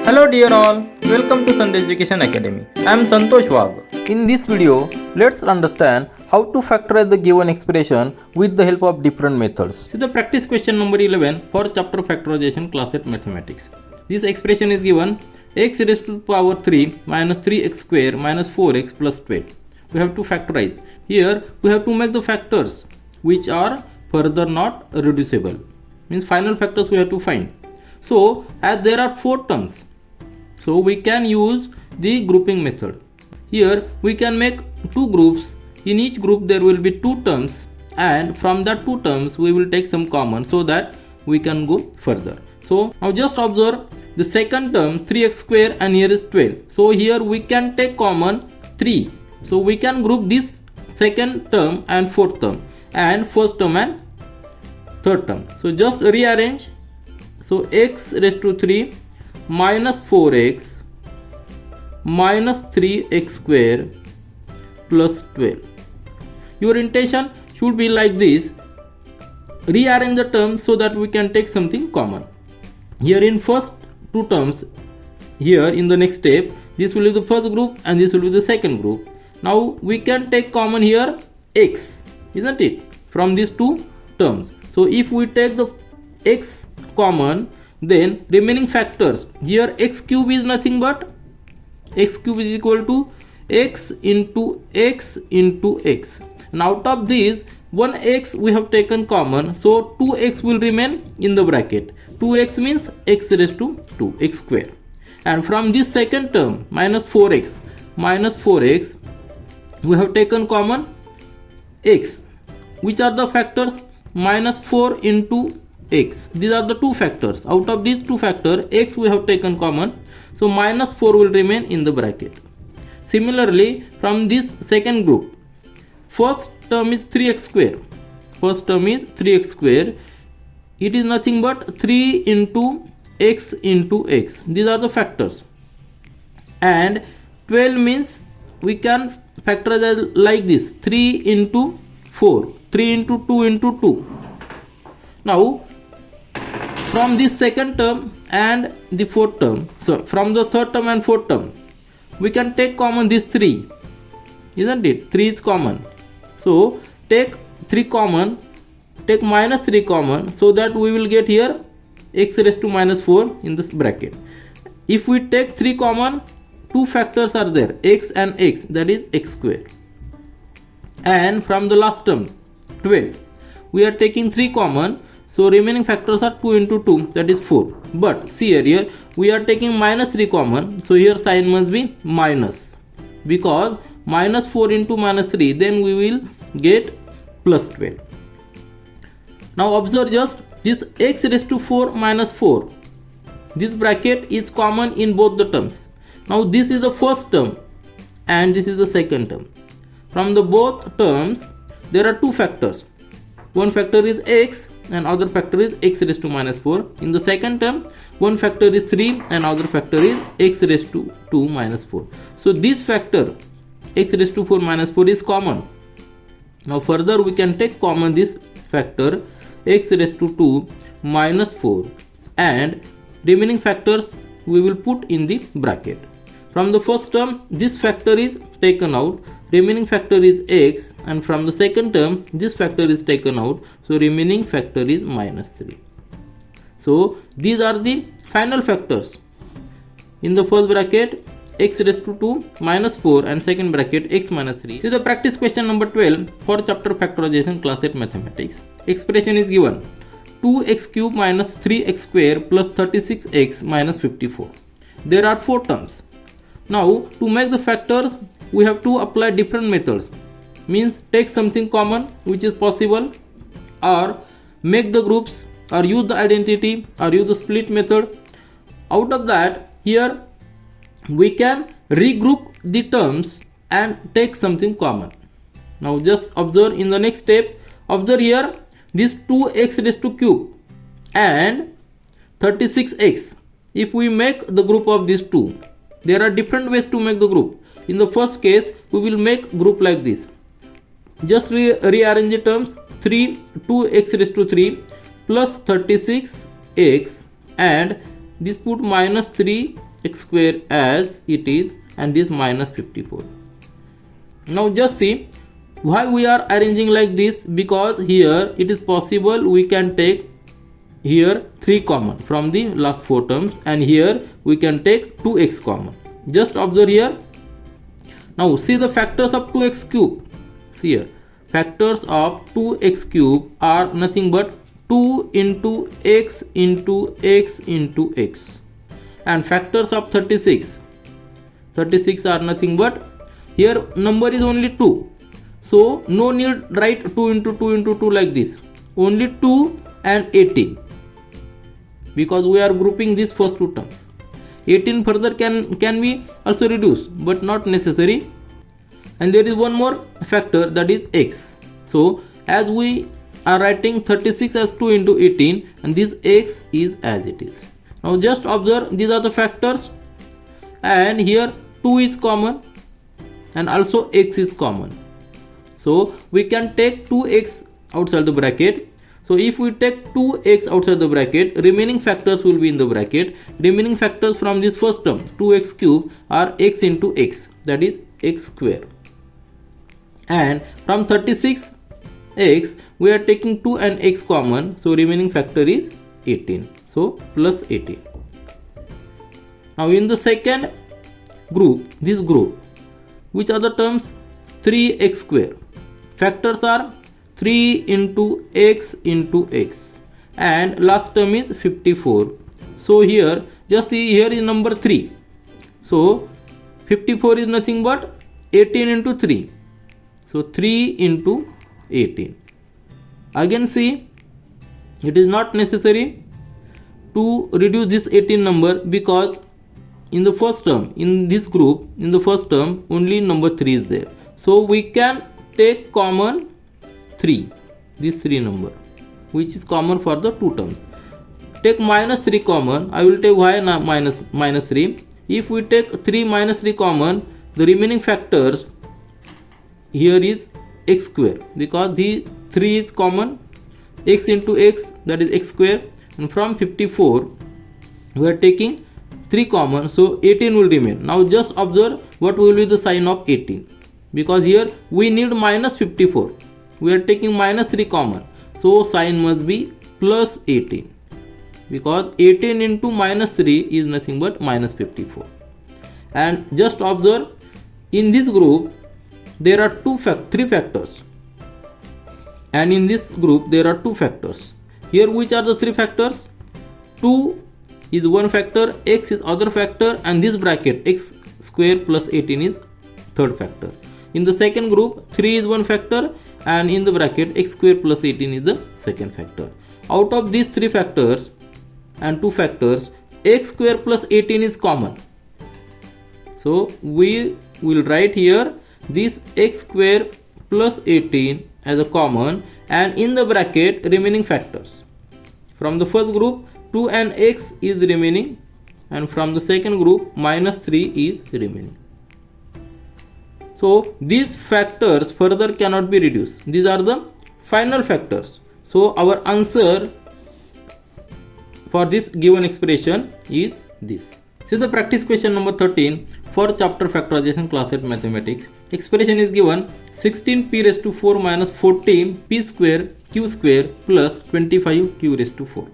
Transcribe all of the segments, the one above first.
Hello dear all, welcome to Sandhya Education Academy. I am Santosh Wag. In this video, let's understand how to factorize the given expression with the help of different methods. So the practice question number 11 for chapter factorization class at mathematics. This expression is given x raised to the power 3 minus 3x square minus 4x plus 12. We have to factorize. Here we have to make the factors which are further not reducible. Means final factors we have to find. So as there are 4 terms, so we can use the grouping method. Here we can make 2 groups. In each group there will be 2 terms, and from that 2 terms we will take some common so that we can go further. So now just observe the second term 3x square and here is 12. So here we can take common 3. So we can group this second term and fourth term and first term and third term. So just rearrange. So x raised to 3 minus 4x minus 3x square plus 12. Your intention should be like this. Rearrange the terms so that we can take something common. Here in first 2 terms, here in the next step, this will be the first group and this will be the second group. Now we can take common here x, isn't it, from these 2 terms. So if we take the x common, then remaining factors, here x cube is nothing but x cube is equal to x into x into x, and out of these 1x we have taken common, so 2x will remain in the bracket. 2x means x raised to 2 x square, and from this second term minus 4x we have taken common x. Which are the factors? Minus 4 into x. These are the 2 factors. Out of these 2 factors, x we have taken common, so minus 4 will remain in the bracket. Similarly, from this second group, first term is 3x square. First term is 3x square. It is nothing but 3 into x into x. These are the factors. And 12 means we can factorize like this: 3 into 4, 3 into 2 into 2. Now from this second term and the fourth term, so from the third term and fourth term, we can take common this 3, isn't it? 3 is common. So take 3 common, take minus 3 common, so that we will get here x raised to minus 4 in this bracket. If we take 3 common, 2 factors are there, x and x, that is x square. And from the last term 12, we are taking 3 common, so remaining factors are 2 into 2, that is 4. But see here we are taking minus 3 common, so here sign must be minus, because minus 4 into minus 3, then we will get plus 12. Now observe just this x raised to 4 minus 4. This bracket is common in both the terms. Now this is the first term and this is the second term. From the both terms there are 2 factors. One factor is x and other factor is x raised to minus 4. In the second term, one factor is 3 and other factor is x raised to 2 minus 4. So this factor x raised to 4 minus 4 is common. Now further we can take common this factor x raised to 2 minus 4, and remaining factors we will put in the bracket. From the first term this factor is taken out, remaining factor is x, and from the second term this factor is taken out, so remaining factor is minus 3. So these are the final factors. In the first bracket x raised to 2 minus 4 and second bracket x minus 3. So the practice question number 12 for chapter factorization class at mathematics. Expression is given 2x cube minus 3x square plus 36x minus 54. There are 4 terms. Now to make the factors we have to apply different methods. Means take something common which is possible, or make the groups, or use the identity, or use the split method. Out of that, here we can regroup the terms and take something common. Now just observe in the next step. Observe here this 2x raised to cube and 36x. If we make the group of these 2, there are different ways to make the group. In the first case we will make group like this. Just rearrange the terms: 2x raised to 3 plus 36x, and this put minus 3 x square as it is and this minus 54. Now just see why we are arranging like this, because here it is possible we can take here 3 common from the last 4 terms and here we can take 2x common. Just observe here. Now see the factors of 2x cube. See here, factors of 2x cube are nothing but 2 into x into x into x, and factors of 36 are nothing but, here number is only 2, so no need write 2 into 2 into 2 like this, only 2 and 18, because we are grouping these first 2 terms. 18 further can be also reduced but not necessary. And there is one more factor, that is x. So as we are writing 36 as 2 into 18 and this x is as it is. Now just observe, these are the factors and here 2 is common and also x is common. So we can take 2x outside the bracket. So if we take 2x outside the bracket, remaining factors will be in the bracket. Remaining factors from this first term 2x cube are x into x, that is x square. And from 36x we are taking 2 and x common, so remaining factor is 18, so plus 18. Now in the second group, this group, which are the terms? 3x square. Factors are 3 into x and last term is 54. So here just see, here is number 3, so 54 is nothing but 18 into 3, so 3 into 18. Again see, it is not necessary to reduce this 18 number, because in the first term, in this group, in the first term only number 3 is there, so we can take common 3, this 3 number which is common for the 2 terms. Take minus 3 common, I will take why minus 3. If we take 3 minus 3 common, the remaining factors here is x square, because the 3 is common, x into x, that is x square, and from 54 we are taking 3 common, so 18 will remain. Now just observe what will be the sign of 18, because here we need minus 54, we are taking minus 3 common, so sign must be plus 18, because 18 into minus 3 is nothing but minus 54. And just observe, in this group there are 3 factors, and in this group there are 2 factors. Here which are the 3 factors? 2 is one factor, x is other factor, and this bracket x square plus 18 is third factor. In the second group 3 is one factor, and in the bracket x square plus 18 is the second factor. Out of these 3 factors and 2 factors, x square plus 18 is common, so we will write here this x square plus 18 as a common, and in the bracket remaining factors. From the first group 2 and x is remaining, and from the second group minus 3 is remaining. So these factors further cannot be reduced, these are the final factors. So our answer for this given expression is this. See the practice question number 13 for chapter factorization class 8 mathematics. Expression is given 16p raised to 4 minus 14 p square q square plus 25 q raised to 4.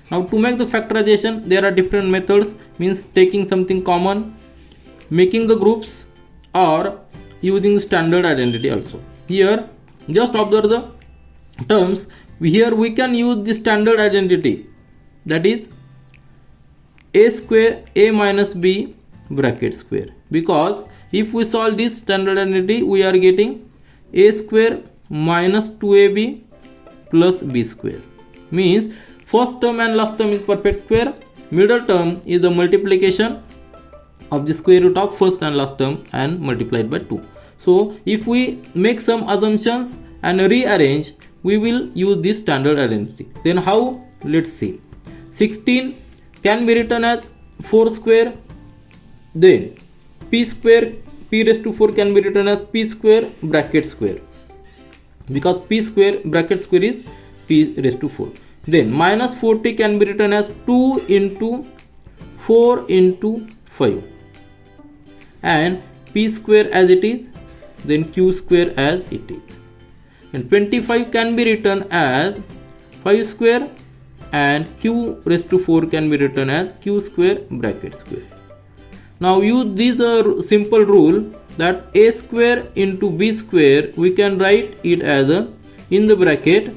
Now to make the factorization there are different methods, means taking something common, making the groups, or using standard identity also. Here just observe the terms, here we can use the standard identity, that is a square a minus b bracket square, because if we solve this standard identity we are getting a square minus 2ab plus b square, means first term and last term is perfect square, middle term is the multiplication of the square root of first and last term and multiplied by 2. So if we make some assumptions and rearrange, we will use this standard identity. Then how? Let's see. 16 can be written as 4 square, then p square, p raised to 4 can be written as p square bracket square, because p square bracket square is p raised to 4. Then minus 40 can be written as 2 into 4 into 5, and p square as it is, then q square as it is. And 25 can be written as 5 square, and q raised to 4 can be written as q square bracket square. Now use this simple rule that a square into b square, we can write it as in the bracket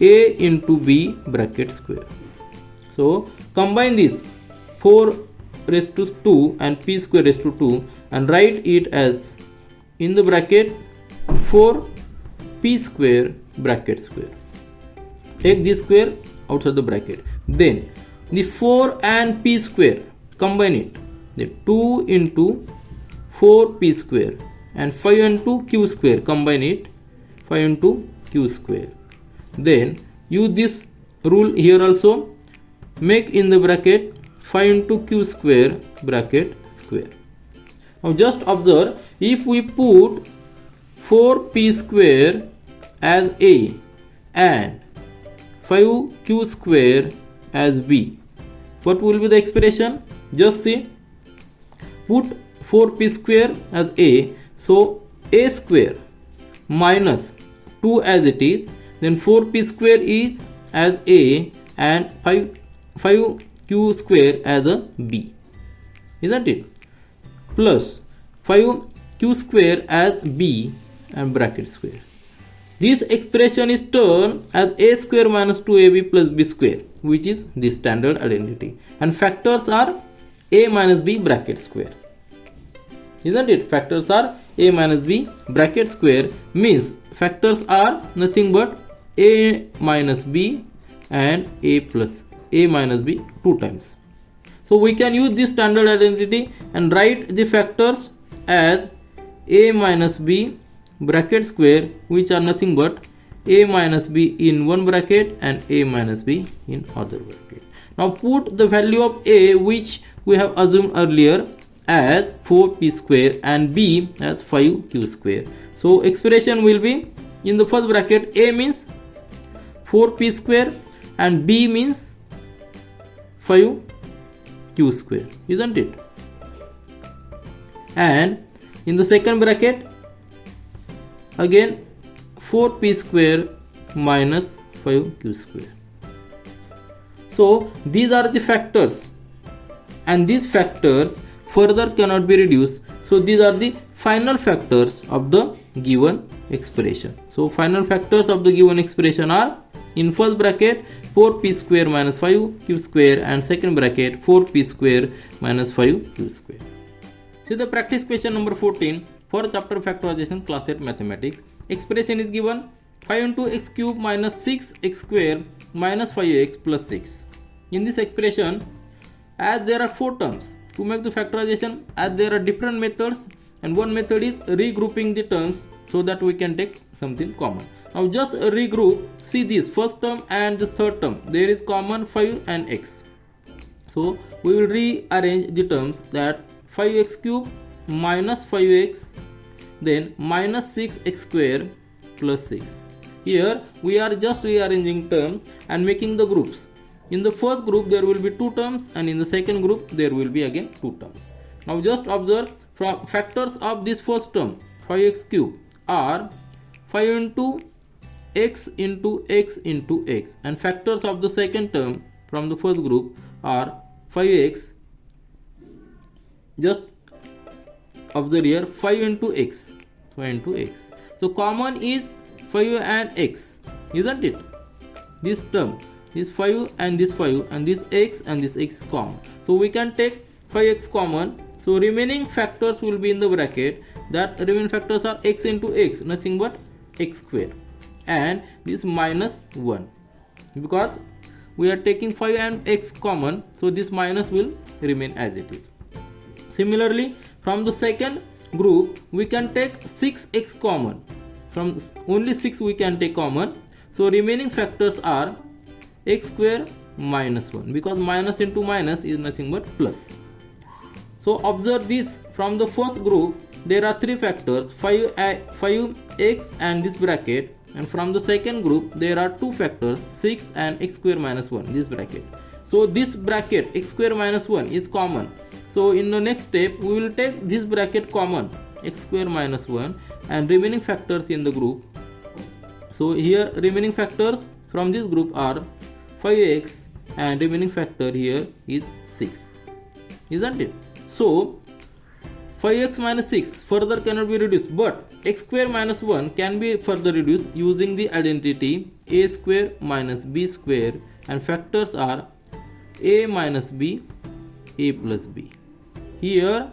a into b bracket square. So combine this 4 raised to 2 and p square raised to 2 and write it as in the bracket 4 p square bracket square. Take this square outside the bracket. Then the 4 and p square, combine it. The 2 into 4p square and 5 into q square, combine it, 5 into q square. Then use this rule here also, make in the bracket 5 into q square bracket square. Now just observe, if we put 4p square as a and 5q square as b, what will be the expression? Just see, put 4p square as a, so a square minus 2 as it is, then 4p square is as a and 5q square as a b, isn't it? Plus 5q square as b and bracket square. This expression is turned as a square minus 2ab plus b square, which is the standard identity, and factors are a minus b bracket square, isn't it? Factors are a minus b bracket square, means factors are nothing but a minus b and a plus a minus b 2 times. So we can use this standard identity and write the factors as a minus b bracket square, which are nothing but a minus b in one bracket and a minus b in other bracket. Now put the value of a, which we have assumed earlier, as 4p square and b as 5q square. So expression will be, in the first bracket, a means 4p square and b means 5q square, isn't it? And in the second bracket, again 4p square minus 5q square. So these are the factors, and these factors further cannot be reduced. So these are the final factors of the given expression. So final factors of the given expression are, in first bracket 4p square minus 5q square, and second bracket 4p square minus 5q square. See the practice question number 14 for chapter factorization, class 8 mathematics. Expression is given 5 into x cube minus 6x square minus 5x plus 6. In this expression, as there are 4 terms, to make the factorization, as there are different methods, and one method is regrouping the terms so that we can take something common. Now just regroup. See this first term and the third term, there is common 5 and x. So we will rearrange the terms, that 5x cube minus 5x, then minus 6x square plus 6. Here we are just rearranging terms and making the groups. In the first group there will be 2 terms, and in the second group there will be again 2 terms. Now just observe, from factors of this first term 5x cube are 5 into x into x into x, and factors of the second term from the first group are 5x, just observe here, 5 into x, 5 into x. So common is 5 and x, isn't it? This term, this 5 and this 5 and this x and this x common. So we can take 5x common. So remaining factors will be in the bracket. That remaining factors are x into x, nothing but x square, and this minus 1, because we are taking 5 and x common, so this minus will remain as it is. Similarly, from the second group we can take 6x common. From only 6 we can take common, so remaining factors are x square minus 1, because minus into minus is nothing but plus. So observe this, from the first group there are 3 factors, 5x and this bracket, and from the second group there are 2 factors, 6 and x square minus 1, this bracket. So this bracket x square minus 1 is common, So in the next step we will take this bracket common, x square minus 1, and remaining factors in the group. So here remaining factors from this group are 5x and remaining factor here is 6, isn't it? So 5x minus 6 further cannot be reduced, but x square minus 1 can be further reduced using the identity a square minus b square, and factors are a minus b, a plus b. Here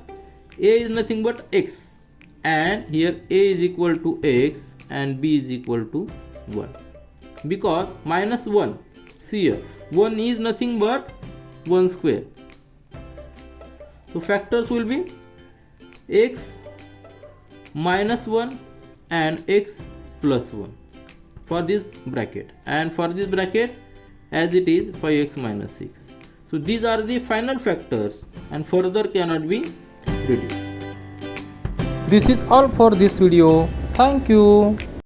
a is nothing but x, and here a is equal to x and b is equal to 1, because minus 1, see here 1 is nothing but 1 square. So factors will be x minus 1 and x plus 1 for this bracket, and for this bracket as it is 5x minus 6. So these are the final factors and further cannot be reduced. This is all for this video. Thank you.